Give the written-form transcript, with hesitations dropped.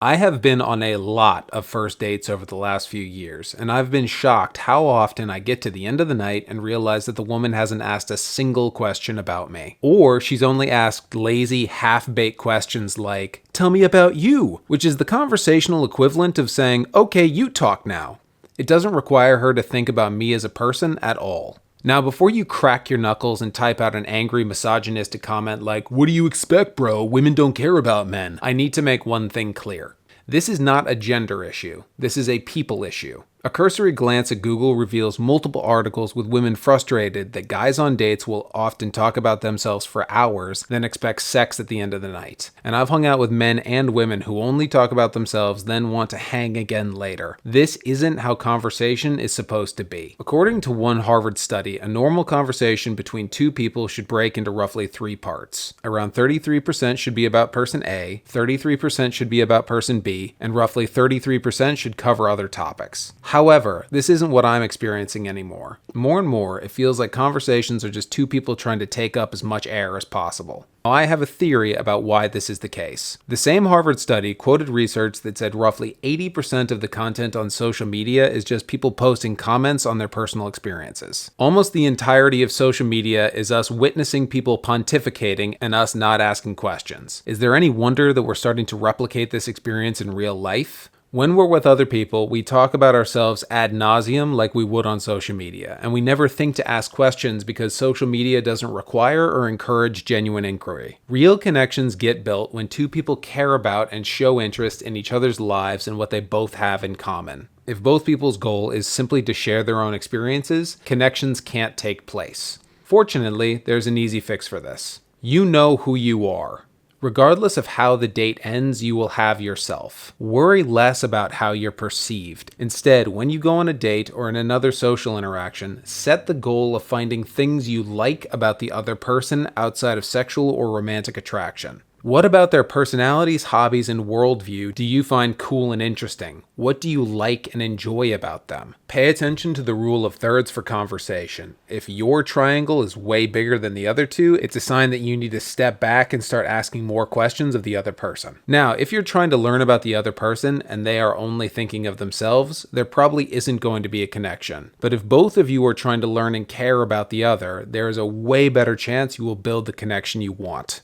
I have been on a lot of first dates over the last few years, and I've been shocked how often I get to the end of the night and realize that the woman hasn't asked a single question about me. Or she's only asked lazy, half-baked questions like, "Tell me about you," which is the conversational equivalent of saying, "Okay, you talk now." It doesn't require her to think about me as a person at all. Now, before you crack your knuckles and type out an angry, misogynistic comment like, "What do you expect, bro? Women don't care about men," I need to make one thing clear. This is not a gender issue. This is a people issue. A cursory glance at Google reveals multiple articles with women frustrated that guys on dates will often talk about themselves for hours, then expect sex at the end of the night. And I've hung out with men and women who only talk about themselves, then want to hang again later. This isn't how conversation is supposed to be. According to one Harvard study, a normal conversation between two people should break into roughly 3 parts. Around 33% should be about person A, 33% should be about person B, and roughly 33% should cover other topics. However, this isn't what I'm experiencing anymore. More and more, it feels like conversations are just two people trying to take up as much air as possible. Now, I have a theory about why this is the case. The same Harvard study quoted research that said roughly 80% of the content on social media is just people posting comments on their personal experiences. Almost the entirety of social media is us witnessing people pontificating and us not asking questions. Is there any wonder that we're starting to replicate this experience in real life? When we're with other people, we talk about ourselves ad nauseum like we would on social media, and we never think to ask questions because social media doesn't require or encourage genuine inquiry. Real connections get built when two people care about and show interest in each other's lives and what they both have in common. If both people's goal is simply to share their own experiences, connections can't take place. Fortunately, there's an easy fix for this. You know who you are. Regardless of how the date ends, you will have yourself. Worry less about how you're perceived. Instead, when you go on a date or in another social interaction, set the goal of finding things you like about the other person outside of sexual or romantic attraction. What about their personalities, hobbies, and worldview do you find cool and interesting? What do you like and enjoy about them? Pay attention to the rule of thirds for conversation. If your triangle is way bigger than the other two, it's a sign that you need to step back and start asking more questions of the other person. Now, if you're trying to learn about the other person and they are only thinking of themselves, there probably isn't going to be a connection. But if both of you are trying to learn and care about the other, there is a way better chance you will build the connection you want.